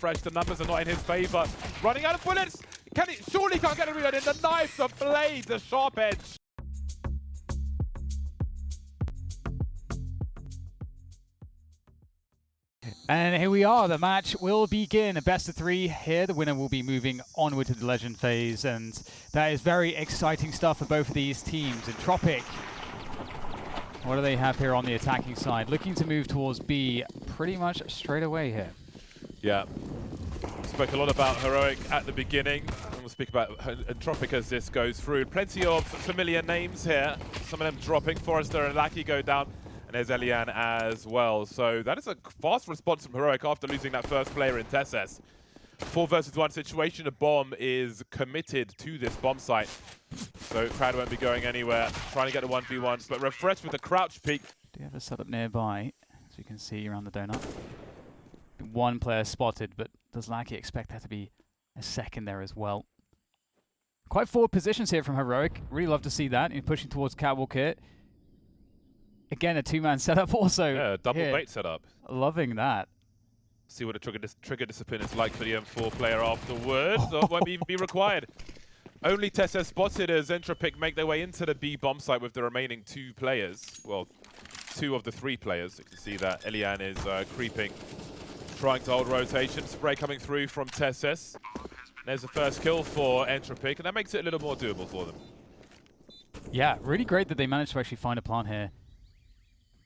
Refresh. The numbers are not in his favor. Running out of bullets. Can he? Surely can't get a reload in the knife, the blade, the sharp edge. And here we are, the match will begin. A best of 3 here. The winner will be moving onward to the legend phase, and that is very exciting stuff for both of these teams. Entropiq, what do they have here on the attacking side? Looking to move towards B pretty much straight away here. Yeah. Spoke a lot about Heroic at the beginning, and we'll speak about Entropiq as this goes through. Plenty of familiar names here. Some of them dropping. Forrester and Lackey go down. And there's Elian as well. So that is a fast response from Heroic after losing that first player in Tesses. 4 versus 1 situation. A bomb is committed to this bomb site. So Crowd won't be going anywhere. Trying to get the 1v1s, but Refresh with the crouch peek. Do you have a setup nearby? As you can see around the donut. 1 player spotted, but does Lackey expect there to be a second there as well? Quite forward positions here from Heroic. Really love to see that. He's pushing towards Catwalk here. Again, a 2-man setup also. Yeah, double here. bait setup. Loving that. See what a trigger discipline is like for the M4 player afterwards. So it won't even be required. Only Tesses spotted as Entropiq make their way into the B bomb site with the remaining 2 players. Well, 2 of the 3 players. You can see that Elian is creeping, trying to hold rotation. Spray coming through from Tesses. There's the first kill for Entropiq, and that makes it a little more doable for them. Yeah, really great that they managed to actually find a plant here.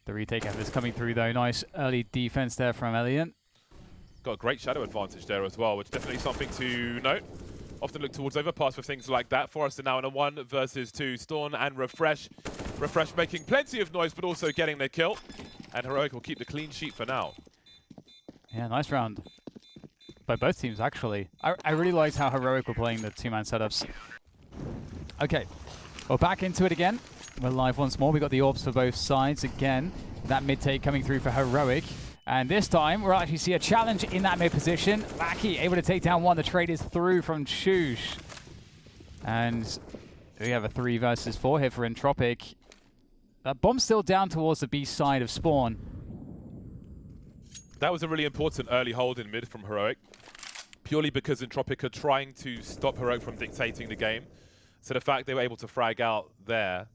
The retake effort is coming through though. Nice early defense there from Elian. Got a great shadow advantage there as well, which is definitely something to note. Often look towards overpass for things like that. Forrester now in a 1 versus 2. Storm and Refresh. Refresh making plenty of noise, but also getting the kill. And Heroic will keep the clean sheet for now. Yeah, nice round by both teams, actually. I really liked how Heroic were playing the 2-man setups. Okay, well, back into it again. We're live once more. We got the orbs for both sides again. That mid take coming through for Heroic. And this time, we'll actually see a challenge in that mid position. Lackey able to take down 1. The trade is through from Shush. And we have a 3 versus 4 here for Entropiq. That bomb's still down towards the B side of Spawn. That was a really important early hold in mid from Heroic. Purely because Entropiq are trying to stop Heroic from dictating the game. So the fact they were able to frag out there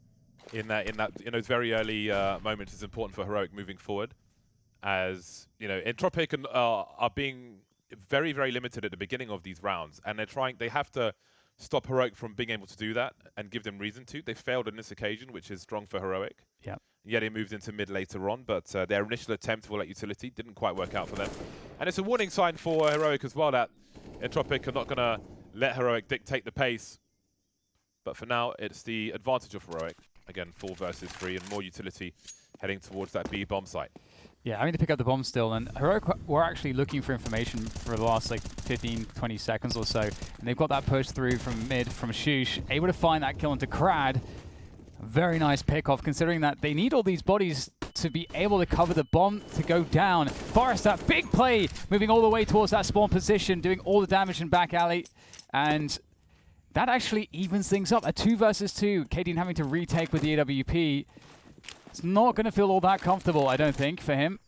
in those very early moments is important for Heroic moving forward. As you know, Entropiq are being very, very limited at the beginning of these rounds, and they have to stop Heroic from being able to do that and give them reason to. They failed on this occasion, which is strong for Heroic. Yeah. Yeah, they moved into mid later on, but their initial attempt for that utility didn't quite work out for them. And it's a warning sign for Heroic as well that Entropiq are not going to let Heroic dictate the pace. But for now, it's the advantage of Heroic. Again, 4 versus 3 and more utility heading towards that B bomb site. Yeah, having to pick up the bomb still, and Heroic were actually looking for information for the last like 15, 20 seconds or so. And they've got that push through from mid, from Shush, able to find that kill into Crad. Very nice pick-off, considering that they need all these bodies to be able to cover the bomb to go down. Forrester, big play, moving all the way towards that spawn position, doing all the damage in back alley. And that actually evens things up. A 2 versus 2. Kadeen having to retake with the AWP. It's not going to feel all that comfortable, I don't think, for him.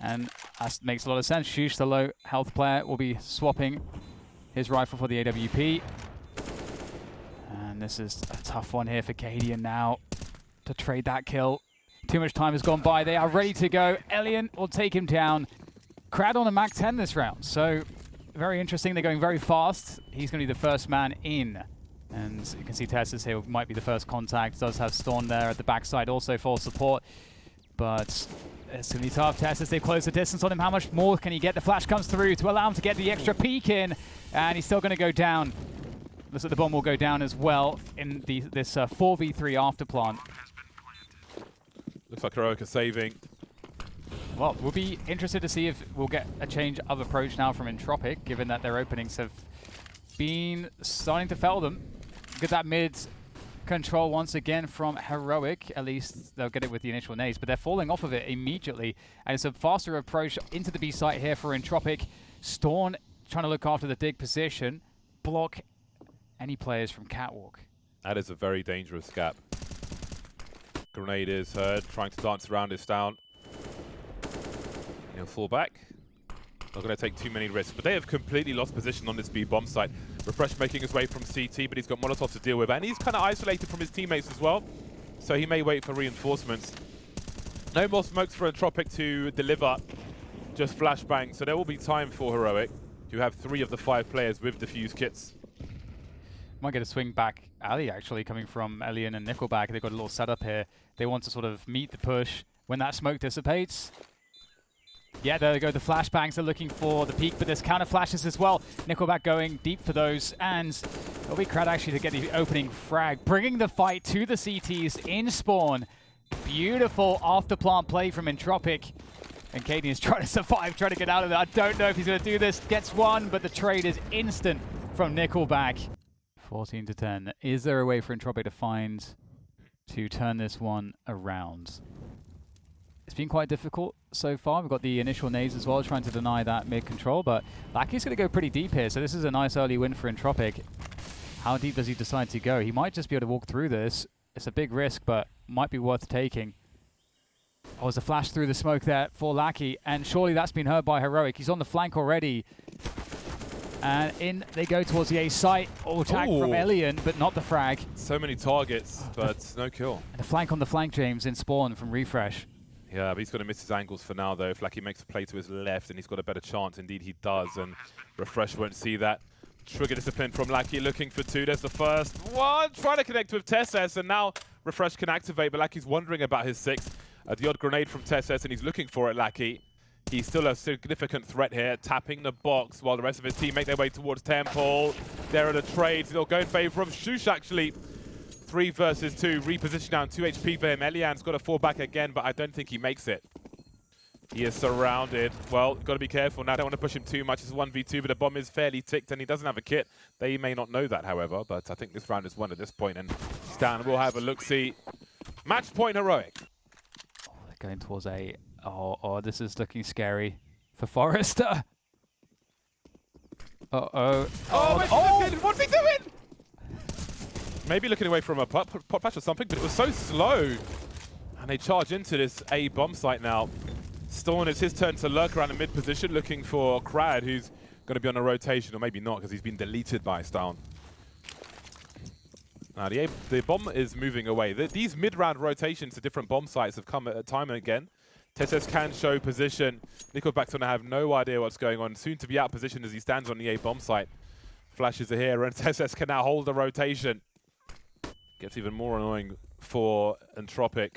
And that makes a lot of sense. Shush, the low health player, will be swapping his rifle for the AWP. And this is a tough one here for Kadeen now to trade that kill. Too much time has gone by. They are ready to go. Elian will take him down. Crad on a Mac 10 this round. So very interesting. They're going very fast. He's going to be the first man in. And you can see Tesses here might be the first contact. Does have Storm there at the backside also for support. But it's going to be tough. Tesses, they've closed the distance on him. How much more can he get? The flash comes through to allow him to get the extra peek in. And he's still going to go down. Looks like the bomb will go down as well in this 4v3 after plant. Looks like Heroic are saving. Well, we'll be interested to see if we'll get a change of approach now from Entropiq, given that their openings have been starting to fail them. Get that mid control once again from Heroic. At least they'll get it with the initial nades, but they're falling off of it immediately. And it's a faster approach into the B site here for Entropiq. Storm trying to look after the dig position, block any players from Catwalk. That is a very dangerous gap. Grenade is heard, trying to dance around this down. He'll fall back. Not going to take too many risks, but they have completely lost position on this B bomb site. Refresh making his way from CT, but he's got Molotov to deal with, and he's kind of isolated from his teammates as well, so he may wait for reinforcements. No more smokes for Entropiq to deliver, just flashbang, so there will be time for Heroic to have 3 of the 5 players with defuse kits. Might get a swing back alley, actually, coming from Elian and Nickelback. They've got a little setup here. They want to sort of meet the push when that smoke dissipates. Yeah, there they go. The flashbangs are looking for the peak, but there's counter flashes as well. Nickelback going deep for those, and it'll be Crad actually to get the opening frag, bringing the fight to the CTs in spawn. Beautiful after-plant play from Entropiq. And Katie is trying to survive, trying to get out of there. I don't know if he's going to do this. Gets one, but the trade is instant from Nickelback. 14 to 10. Is there a way for Entropiq to turn this one around? It's been quite difficult so far. We've got the initial nades as well, trying to deny that mid-control, but Lackey's going to go pretty deep here, so this is a nice early win for Entropiq. How deep does he decide to go? He might just be able to walk through this. It's a big risk, but might be worth taking. Oh, there's a flash through the smoke there for Lackey, and surely that's been heard by Heroic. He's on the flank already. And in they go towards the A site. Oh, tag from Elian, but not the frag. So many targets, but no kill. And the flank on the flank, James, in spawn from Refresh. Yeah, but he's going to miss his angles for now, though. If Lackey makes a play to his left, and he's got a better chance. Indeed, he does, and Refresh won't see that. Trigger discipline from Lackey, looking for 2. There's the first one, trying to connect with Tesses, and now Refresh can activate, but Lackey's wondering about his 6. The odd grenade from Tesses, and he's looking for it, Lackey. He's still a significant threat here, tapping the box while the rest of his team make their way towards Temple. There are the trades. They'll go in favor of Shush, actually. 3 versus 2, reposition down 2 HP for him. Elian's got to fall back again, but I don't think he makes it. He is surrounded. Well, got to be careful now. I don't want to push him too much. It's 1v2, but the bomb is fairly ticked, and he doesn't have a kit. They may not know that, however, but I think this round is won at this point, and Stan will have a look-see. Match point Heroic. Oh, they're going towards A. Oh, this is looking scary for Forrester. Uh-oh. Oh, what's he doing? Maybe looking away from a pot patch or something, but it was so slow. And they charge into this A bomb site now. Storm, it's his turn to lurk around in mid position, looking for Crad, who's going to be on a rotation, or maybe not, because he's been deleted by Stown. Now, the bomb is moving away. These mid-round rotations to different bomb sites have come at time and again. Tesses can show position. Nickelback's going to have no idea what's going on. Soon to be out position as he stands on the A bomb site. Flashes are here, and Tesses can now hold the rotation. Gets even more annoying for Entropiq.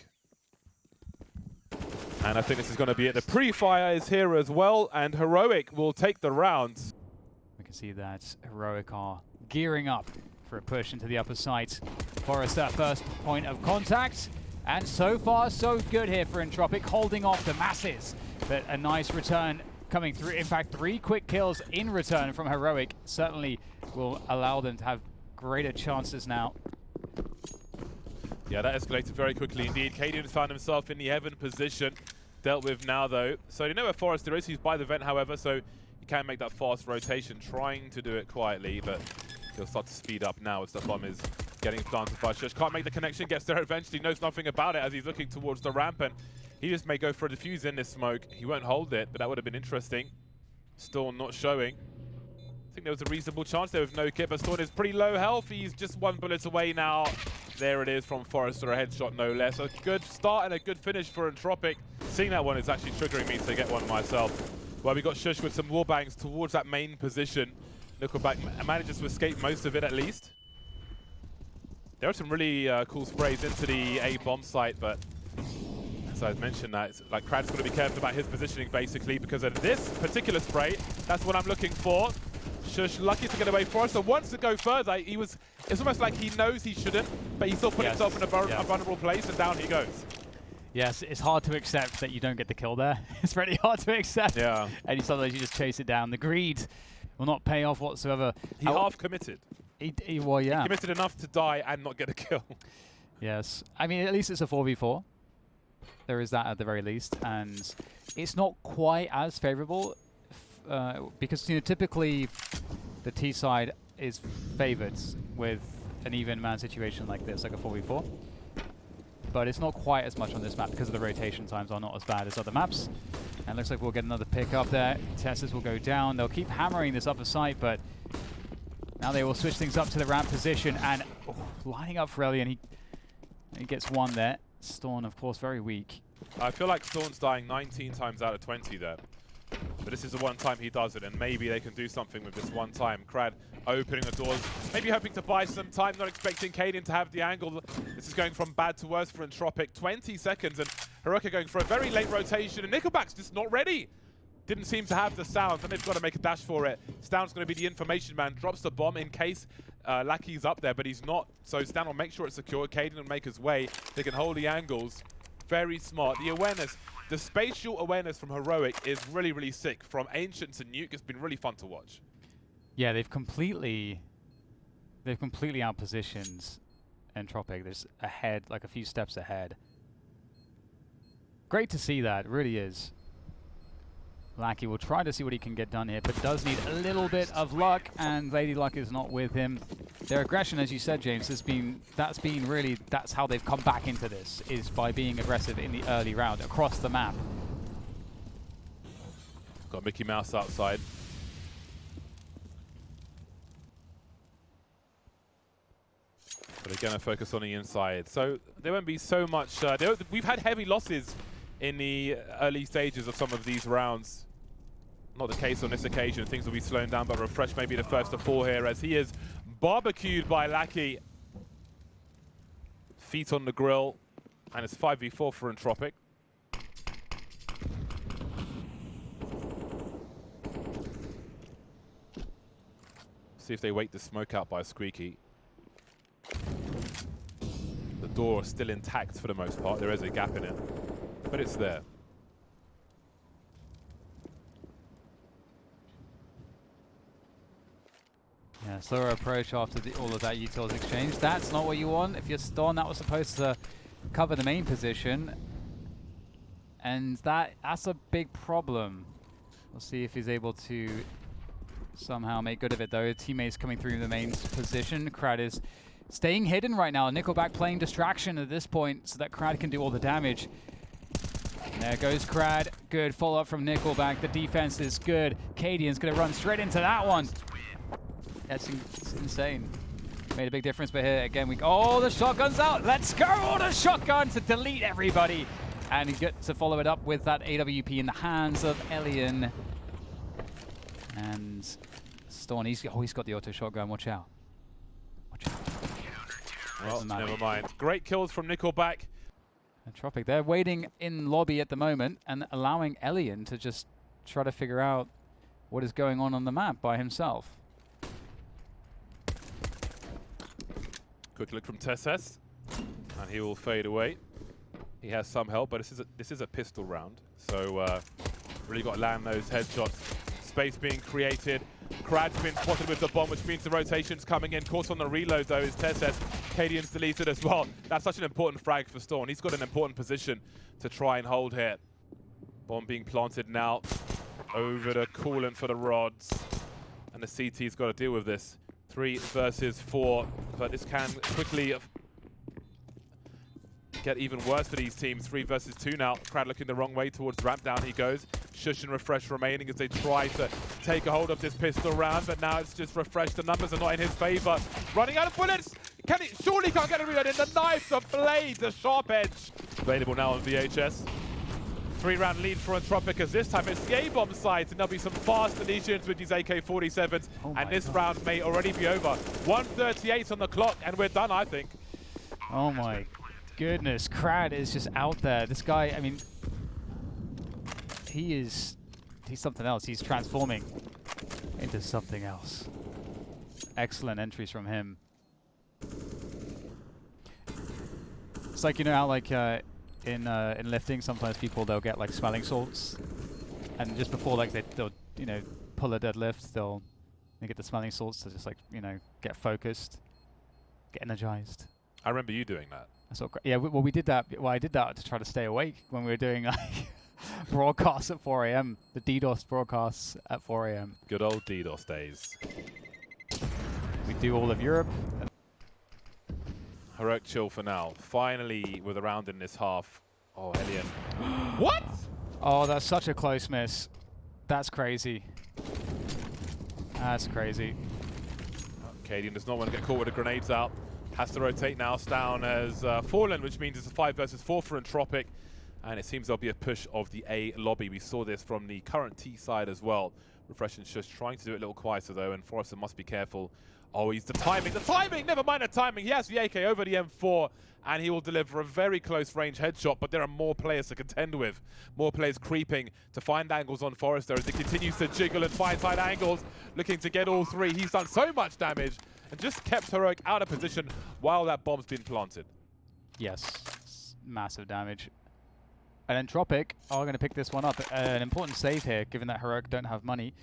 And I think this is going to be it. The pre-fire is here as well, and Heroic will take the round. We can see that Heroic are gearing up for a push into the upper site. Forrester, first point of contact. And so far, so good here for Entropiq, holding off the masses. But a nice return coming through. In fact, 3 quick kills in return from Heroic certainly will allow them to have greater chances now. Yeah, that escalated very quickly indeed. Cadian found himself in the heaven position. Dealt with now, though. So you know where Forrester is. He's by the vent, however, so he can make that fast rotation, trying to do it quietly, but he'll start to speed up now as the bomb is getting planted by Shush. Can't make the connection, gets there eventually, knows nothing about it as he's looking towards the ramp, and he just may go for a defuse in this smoke. He won't hold it, but that would have been interesting. Storm not showing. I think there was a reasonable chance there with no kit, but Storm is pretty low health. He's just 1 bullet away now. There it is from Forrester, a headshot no less. A good start and a good finish for Entropiq. Seeing that one is actually triggering me to get one myself. Well, we got Shush with some warbangs towards that main position. Nickelback manages to escape most of it at least. There are some really cool sprays into the A bomb site, but as I've mentioned, that it's like Crad's got to be careful about his positioning basically because of this particular spray. That's what I'm looking for. Shush lucky to get away. Forrester wants to go further. It's almost like he knows he shouldn't, but he still put himself in a vulnerable place, and down he goes. Yes, it's hard to accept that you don't get the kill there. It's really hard to accept. Yeah. And sometimes you just chase it down. The greed will not pay off whatsoever. He half committed. Well, yeah. He committed enough to die and not get a kill. Yes. I mean, at least it's a 4v4. There is that at the very least. And it's not quite as favorable because, you know, typically the T side is favored with an even man situation like this, like a 4v4. but it's not quite as much on this map because of the rotation times are not as bad as other maps. And looks like we'll get another pick up there. Teslas will go down. They'll keep hammering this upper site, but now they will switch things up to the ramp position and lining up for Ellie, and he gets one there. Storm, of course, very weak. I feel like Storm's dying 19 times out of 20 there. But this is the one time he does it, and maybe they can do something with this one time. Krad opening the doors, maybe hoping to buy some time, not expecting Cadian to have the angle. This is going from bad to worse for Entropiq. 20 seconds, and Heroic going for a very late rotation, and Nickelback's just not ready. Didn't seem to have the sound, and they've got to make a dash for it. Stan's going to be the information man, drops the bomb in case Lackey's up there, but he's not. So Stan will make sure it's secure. Cadian will make his way. They can hold the angles. Very smart. The awareness, the spatial awareness from Heroic is really, really sick. From Ancient to Nuke, it's been really fun to watch. Yeah, they've completely outpositioned Entropiq. There's ahead, like a few steps ahead. Great to see that, it really is. Lackey will try to see what he can get done here, but does need a little bit of luck, and Lady Luck is not with him. Their aggression, as you said, James, that's how they've come back into this, is by being aggressive in the early round across the map. Got Mickey Mouse outside. But they're going to focus on the inside. So there won't be so much... we've had heavy losses in the early stages of some of these rounds. Not the case on this occasion. Things will be slowing down, but Refresh may be the first to fall here as he is barbecued by Lackey. Feet on the grill, and it's 5v4 for Entropiq. See if they wait the smoke out by Squeaky. The door is still intact for the most part. There is a gap in it, but it's there. Yeah, slower approach after all of that utils exchange. That's not what you want. If you're Storm, that was supposed to cover the main position, and that's a big problem. We'll see if he's able to somehow make good of it, though. Teammates coming through the main position. Krad is staying hidden right now. Nickelback playing distraction at this point so that Krad can do all the damage. There goes Krad. Good follow-up from Nickelback. The defense is good. Cadian's going to run straight into that one. That's insane. Made a big difference, but here again oh, the shotgun's out. Let's go! Oh, the shotgun to delete everybody. And he gets to follow it up with that AWP in the hands of Elian. And Storm, he's got the auto shotgun. Watch out. Watch out. Well, never mind. Great kills from Nickelback. Entropiq, they're waiting in lobby at the moment and allowing Elian to just try to figure out what is going on the map by himself. Quick look from Tesses, and he will fade away. He has some help, but this is a pistol round, so really got to land those headshots. Space being created. Krad's been spotted with the bomb, which means the rotation's coming in. Caught on the reload, though, is Tesses. Cadian's deleted as well. That's such an important frag for Storm. He's got an important position to try and hold here. Bomb being planted now. Over the coolant for the rods. And the CT's got to deal with this. 3 versus 4, but this can quickly get even worse for these teams. 3 versus 2 now. Krad looking the wrong way towards ramp. Down he goes. Shush and Refresh remaining as they try to take a hold of this pistol round, but now it's just Refresh. The numbers are not in his favor. Running out of bullets. Surely can't get a reload in. The knife, the blade, the sharp edge. Available now on VHS. 3-round lead for Entropiq as this time it's the A-bomb sides, and there'll be some fast deletions with these AK-47s, and this round may already be over. 1:38 on the clock, and we're done, I think. Oh my goodness, Krad is just out there. This guy, I mean, he's something else. He's transforming into something else. Excellent entries from him. It's like, you know how like in lifting, sometimes people, they'll get like smelling salts, and just before like they'll you know pull a deadlift, they get the smelling salts to just like get focused, get energized. I remember you doing that. That's what, yeah. Well, we did that. Well, I did that to try to stay awake when we were doing like broadcasts at 4 AM. The DDoS broadcasts at 4 AM. Good old DDoS days. We do all of Europe. Heroic chill for now. Finally with a round in this half. Oh, Hellion. What? Oh, that's such a close miss. That's crazy. That's crazy. Cadian does not want to get caught with the grenades out. Has to rotate now. Down has fallen, which means it's a 5 versus 4 for Entropiq. And it seems there'll be a push of the A lobby. We saw this from the current T side as well. Refresh and Shush trying to do it a little quieter though, and Forrester must be careful. Oh, he's the timing, never mind the timing. He has the AK over the M4, and he will deliver a very close range headshot, but there are more players to contend with. More players creeping to find angles on Forrester as he continues to jiggle and find side angles, looking to get all three. He's done so much damage and just kept Heroic out of position while that bomb's been planted. Yes, massive damage. And Entropiq are going to pick this one up. An important save here, given that Heroic don't have money,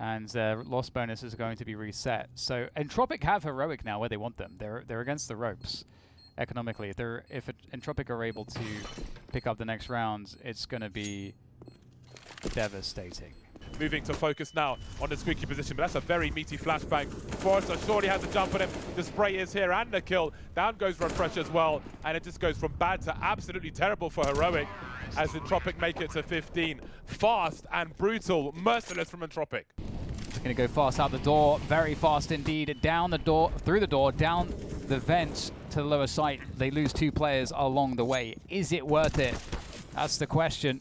and their loss bonus is going to be reset. So Entropiq have Heroic now where they want them. They're against the ropes economically. If Entropiq are able to pick up the next round, it's going to be devastating. Moving to focus now on the squeaky position, but that's a very meaty flashbang. Forrester surely has a jump on him. The spray is here and the kill. Down goes Refresh as well, and it just goes from bad to absolutely terrible for Heroic as Entropiq make it to 15. Fast and brutal, merciless from Entropiq. They're going to go fast out the door, very fast indeed. Down the door, through the door, down the vent to the lower site. They lose 2 players along the way. Is it worth it? That's the question.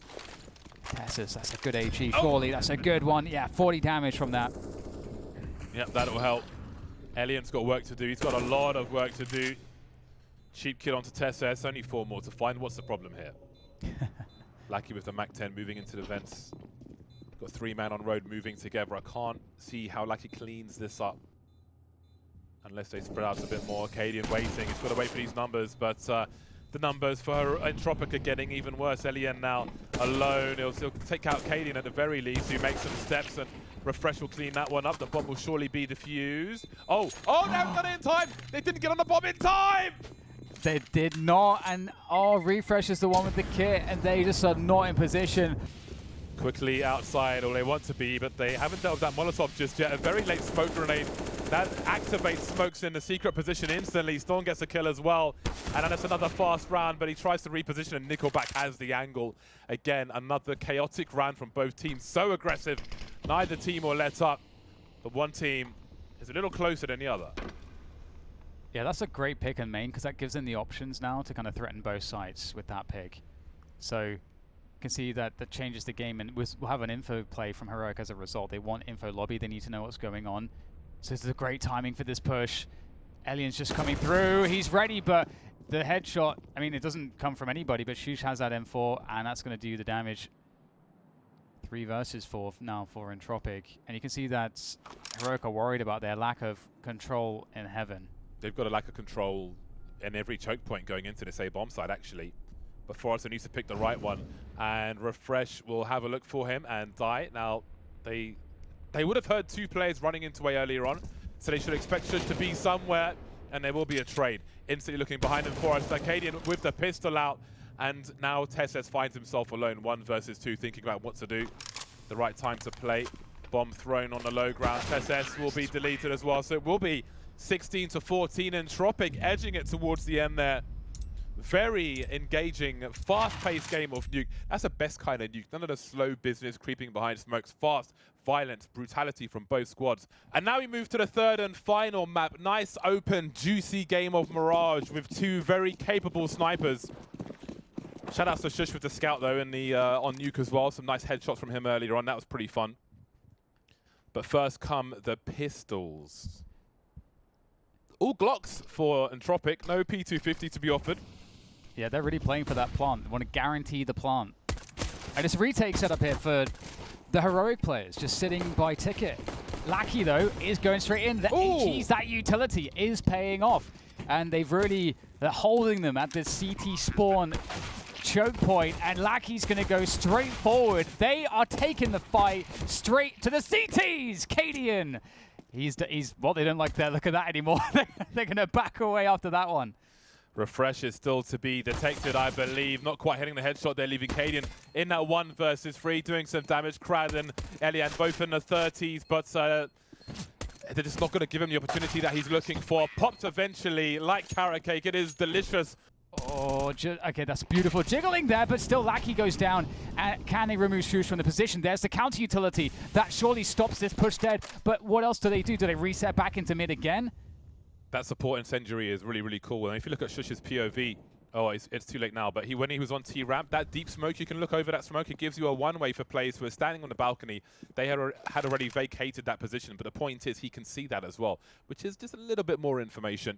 That's a good HE, surely. That's a good one. Yeah, 40 damage from that. Yep, that'll help. Elian's got work to do. He's got a lot of work to do. Cheap kill onto Tess. Only 4 more to find. What's the problem here? Lucky with the Mac-10 moving into the vents. Got 3 man on road moving together. I can't see how Lucky cleans this up unless they spread out a bit more. Cadian waiting. He's got to wait for these numbers, but the numbers for Entropiq are getting even worse. Elian now alone. He'll take out Cadian at the very least, who makes some steps, and Refresh will clean that one up. The bomb will surely be defused. Oh, they haven't done it in time! They didn't get on the bomb in time! They did not, and Refresh is the one with the kit, and they just are not in position. Quickly outside, or they want to be, but they haven't dealt with that Molotov just yet. A very late smoke grenade that activates smokes in the secret position instantly. Storm gets a kill as well, and then it's another fast round, but he tries to reposition, and Nickelback has the angle. Again, another chaotic round from both teams. So aggressive, neither team will let up, but one team is a little closer than the other. Yeah, that's a great pick in main, because that gives them the options now to kind of threaten both sides with that pick. So you can see that changes the game, and we'll have an info play from Heroic as a result. They want info lobby. They need to know what's going on. So this is a great timing for this push. Elian's just coming through. He's ready, but the headshot, I mean, it doesn't come from anybody, but Shush has that M4, and that's going to do the damage. 3 versus 4 now for Entropiq. And you can see that Heroic are worried about their lack of control in heaven. They've got a lack of control in every choke point going into this A bomb side, actually. But Forrester needs to pick the right one, and Refresh will have a look for him and die. Now, they would have heard 2 players running into A earlier on, so they should expect Shush to be somewhere, and there will be a trade. Instantly looking behind him, Forrester. Cadian with the pistol out, and now Tesses finds himself alone, 1 versus 2, thinking about what to do. The right time to play. Bomb thrown on the low ground. Tesses will be deleted as well, so it will be 16 to 14, Entropiq edging it towards the end there. Very engaging, fast-paced game of Nuke. That's the best kind of Nuke. None of the slow business creeping behind smokes. Fast, violence, brutality from both squads. And now we move to the 3rd and final map. Nice, open, juicy game of Mirage with 2 very capable snipers. Shout out to Shush with the scout though in the on Nuke as well. Some nice headshots from him earlier on. That was pretty fun. But first come the pistols. All Glocks for Entropiq. No P250 to be offered. Yeah, they're really playing for that plant. They want to guarantee the plant. And it's a retake setup here for the Heroic players, just sitting by ticket. Lackey, though, is going straight in. The HEs, that utility is paying off. And they're holding them at the CT spawn choke point, and Lackey's going to go straight forward. They are taking the fight straight to the CTs. Cadian, well, they don't like the look of that anymore. They're going to back away after that one. Refresh is still to be detected, I believe. Not quite hitting the headshot there, leaving Cadian in that 1 versus 3, doing some damage. Krad and Elian both in the 30s, but they're just not going to give him the opportunity that he's looking for. Popped eventually, like carrot cake. It is delicious. Oh, okay, that's beautiful. Jiggling there, but still Lackey goes down. And can they remove Shush from the position? There's the counter utility. That surely stops this push dead. But what else do? Do they reset back into mid again? That support incendiary is really, really cool. And if you look at Shush's POV, oh, it's too late now, but when he was on T-ramp, that deep smoke, you can look over that smoke. It gives you a one-way for players who are standing on the balcony. They had already vacated that position, but the point is he can see that as well, which is just a little bit more information.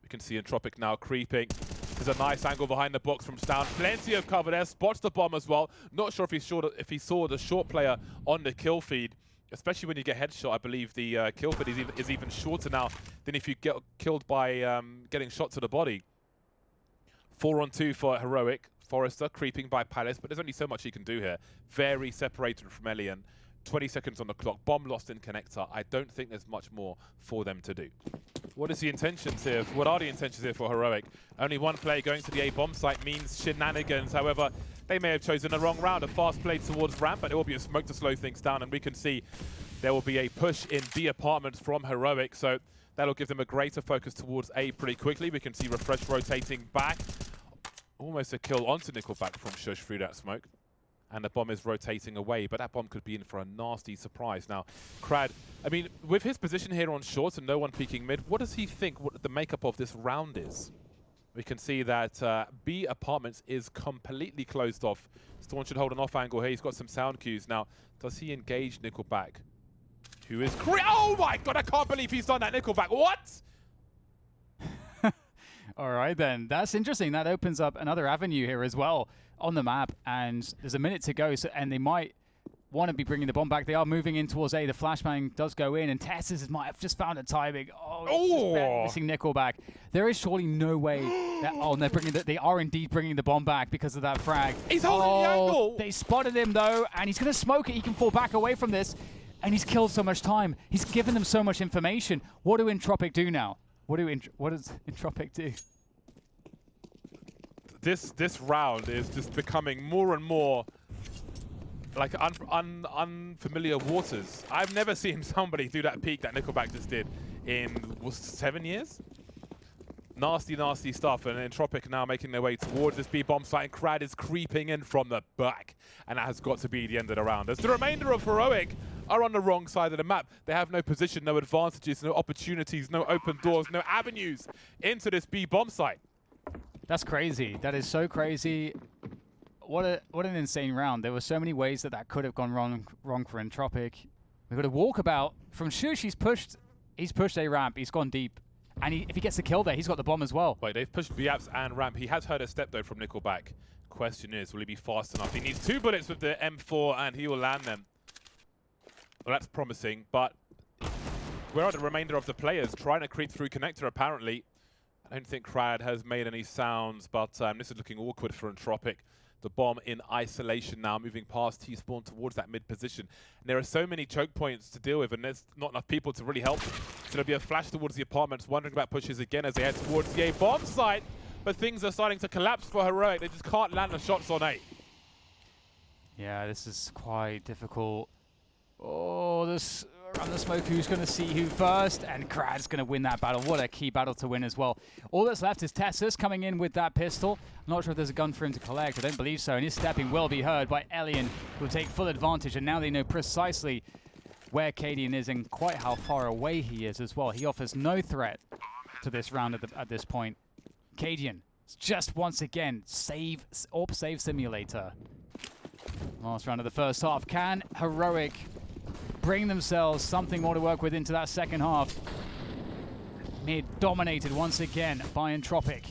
We can see Entropiq now creeping. There's a nice angle behind the box from Stound. Plenty of cover there. Spots the bomb as well. Not sure if he saw the short player on the kill feed. Especially when you get headshot, I believe the kill feed is even shorter now than if you get killed by getting shot to the body. 4-on-2 for Heroic. Forrester creeping by Palace, but there's only so much he can do here. Very separated from Elian. 20 seconds on the clock. Bomb lost in connector. I don't think there's much more for them to do. What is the intentions here? What are the intentions here for Heroic? Only one player going to the A bomb site means shenanigans. However, they may have chosen the wrong round. A fast play towards ramp, but there will be a smoke to slow things down, and we can see there will be a push in B apartments from Heroic, so that'll give them a greater focus towards A pretty quickly. We can see Refresh rotating back. Almost a kill onto Nickelback from Shush through that smoke. And the bomb is rotating away, but that bomb could be in for a nasty surprise. Now, Crad, I mean, with his position here on short and no one peeking mid, what does he think what the makeup of this round is? We can see that B apartments is completely closed off. Storm should hold an off angle here. He's got some sound cues. Now, does he engage Nickelback? Who is... Oh my god, I can't believe he's done that, Nickelback. What? All right, then. That's interesting. That opens up another avenue here as well on the map, and there's a minute to go, so, and they might want to be bringing the bomb back. They are moving in towards A. The flashbang does go in, and Tessus might have just found a timing. Oh, missing Nickelback. There is surely no way that... Oh, and they're bringing they are indeed bringing the bomb back because of that frag. He's holding the angle! They spotted him, though, and he's going to smoke it. He can fall back away from this, and he's killed so much time. He's given them so much information. What do Entropiq do now? What does Entropiq do? This round is just becoming more and more like unfamiliar waters. I've never seen somebody do that peak that Nickelback just did in 7 years. Nasty, nasty stuff. And Entropiq now making their way towards this B bomb site, and Crad is creeping in from the back. And that has got to be the end of the round. As the remainder of Heroic are on the wrong side of the map. They have no position, no advantages, no opportunities, no open doors, no avenues into this B bomb site. That's crazy. That is so crazy. What an insane round. There were so many ways that could have gone wrong for Entropiq. We've got a walkabout from Shush. He's pushed A ramp. He's gone deep. And if he gets the kill there, he's got the bomb as well. Wait, they've pushed B apps and ramp. He has heard a step though from Nickelback. Question is, will he be fast enough? He needs 2 bullets with the M4 and he will land them. Well, that's promising, but where are the remainder of the players trying to creep through connector apparently? I don't think Crad has made any sounds, but this is looking awkward for Entropiq. The bomb in isolation now, moving past T-spawn towards that mid position. And there are so many choke points to deal with, and there's not enough people to really help. So there'll be a flash towards the apartments, wondering about pushes again as they head towards the A bomb site. But things are starting to collapse for Heroic. They just can't land the shots on A. Yeah, this is quite difficult. Oh, this around the smoke, who's going to see who first? And Krad's going to win that battle. What a key battle to win as well. All that's left is Tessus coming in with that pistol. I'm not sure if there's a gun for him to collect. I don't believe so. And his stepping will be heard by Elian, who will take full advantage. And now they know precisely where Cadian is and quite how far away he is as well. He offers no threat to this round at this point. Cadian, just once again, AWP save simulator. Last round of the first half. Can Heroic bring themselves something more to work with into that second half? Mid dominated once again by Entropiq.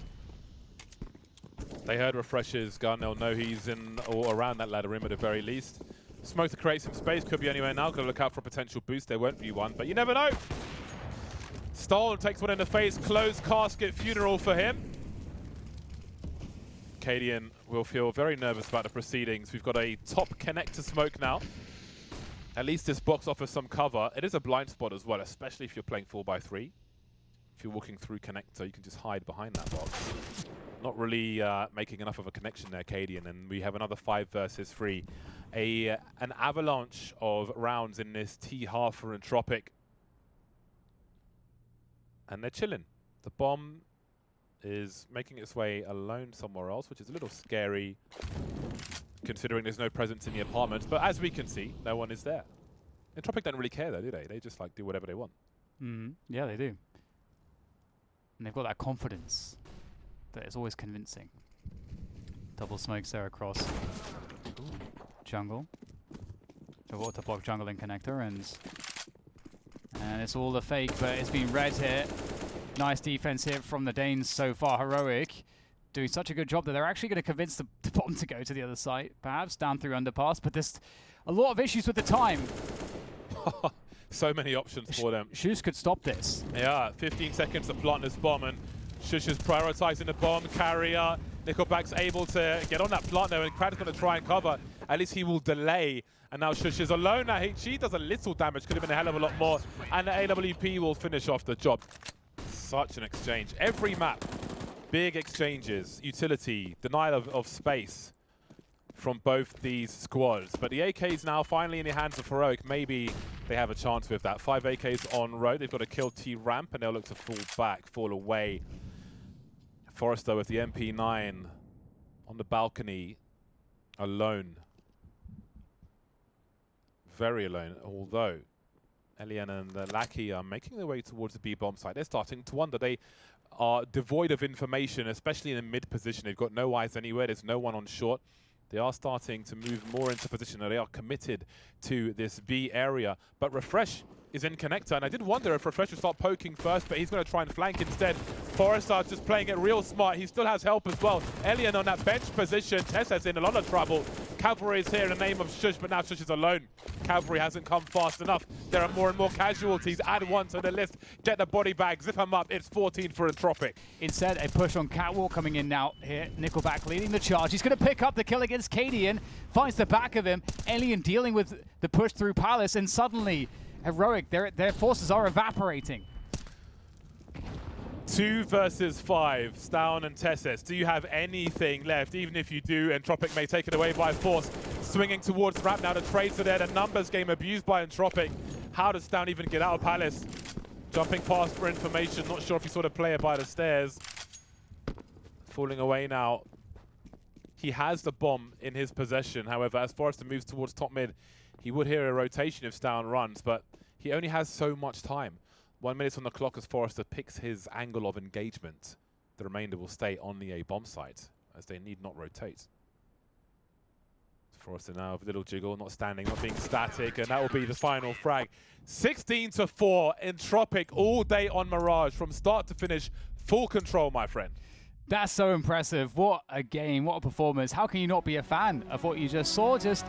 They heard Refresh's gun. They'll know he's in or around that ladder rim at the very least. Smoke to create some space. Could be anywhere now. Got to look out for a potential boost. There won't be one, but you never know. Stolen takes one in the face. Closed casket funeral for him. Cadian will feel very nervous about the proceedings. We've got a top connector smoke now. At least this box offers some cover. It is a blind spot as well, especially if you're playing 4x3. If you're walking through connector, you can just hide behind that box. Not really making enough of a connection there, Cadian, and we have another 5 versus 3. An avalanche of rounds in this T half for Entropiq. And they're chilling. The bomb is making its way alone somewhere else, which is a little scary considering there's no presence in the apartment. But as we can see, no one is there. Entropiq don't really care though, do they? They just like do whatever they want. Yeah, they do. And they've got that confidence that is always convincing. Double smokes there across jungle. So what to block jungle and connector, and it's all a fake, but it's been red here. Nice defense here from the Danes so far. Heroic doing such a good job that they're actually going to convince the bomb to go to the other side, perhaps down through underpass, but there's a lot of issues with the time. So many options for them. Shush could stop this. Yeah, 15 seconds to plant this bomb, and Shush is prioritizing the bomb carrier. Nickelback's able to get on that plant though, and Crad's going to try and cover. At least he will delay. And now Shush is alone. Now she does a little damage, could have been a hell of a lot more. And the AWP will finish off the job. Such an exchange. Every map, big exchanges, utility, denial of space from both these squads. But the AK is now finally in the hands of Heroic. Maybe they have a chance with that. 5 AKs on road. They've got to kill T-Ramp, and they'll look to fall back, fall away. Forrester with the MP9 on the balcony, alone. Very alone, although Elian and the Lackey are making their way towards the B-bomb site. They're starting to wonder. They are devoid of information, especially in the mid position. They've got no eyes anywhere. There's no one on short. They are starting to move more into position, and they are committed to this B area. But Refresh is in connector, and I did wonder if Refresh would start poking first, but he's going to try and flank instead. Forrester just playing it real smart. He still has help as well. Elian on that bench position. Tessa's in a lot of trouble. Cavalry is here in the name of Shush, but now Shush is alone. Cavalry hasn't come fast enough. There are more and more casualties. Add one to the list. Get the body bag. Zip them up. It's 14 for Entropiq. Instead, a push on Catwalk coming in now here. Nickelback leading the charge. He's going to pick up the kill against Cadian. Finds the back of him. Elian dealing with the push through Palace, and suddenly Heroic, their forces are evaporating. 2 versus 5, Stown and Tesses. Do you have anything left? Even if you do, Entropiq may take it away by force. Swinging towards ramp now, the trades are there. The numbers game abused by Entropiq. How does Stown even get out of Palace? Jumping past for information. Not sure if he saw the player by the stairs. Falling away now. He has the bomb in his possession. However, as Forrester moves towards top mid, he would hear a rotation if Stown runs, but he only has so much time. 1 minute on the clock as Forrester picks his angle of engagement. The remainder will stay on the A bomb site, as they need not rotate. Forrester now with a little jiggle, not standing, not being static, and that will be the final frag. 16-4, Entropiq all day on Mirage, from start to finish, full control, my friend. That's so impressive. What a game, what a performance. How can you not be a fan of what you just saw? Just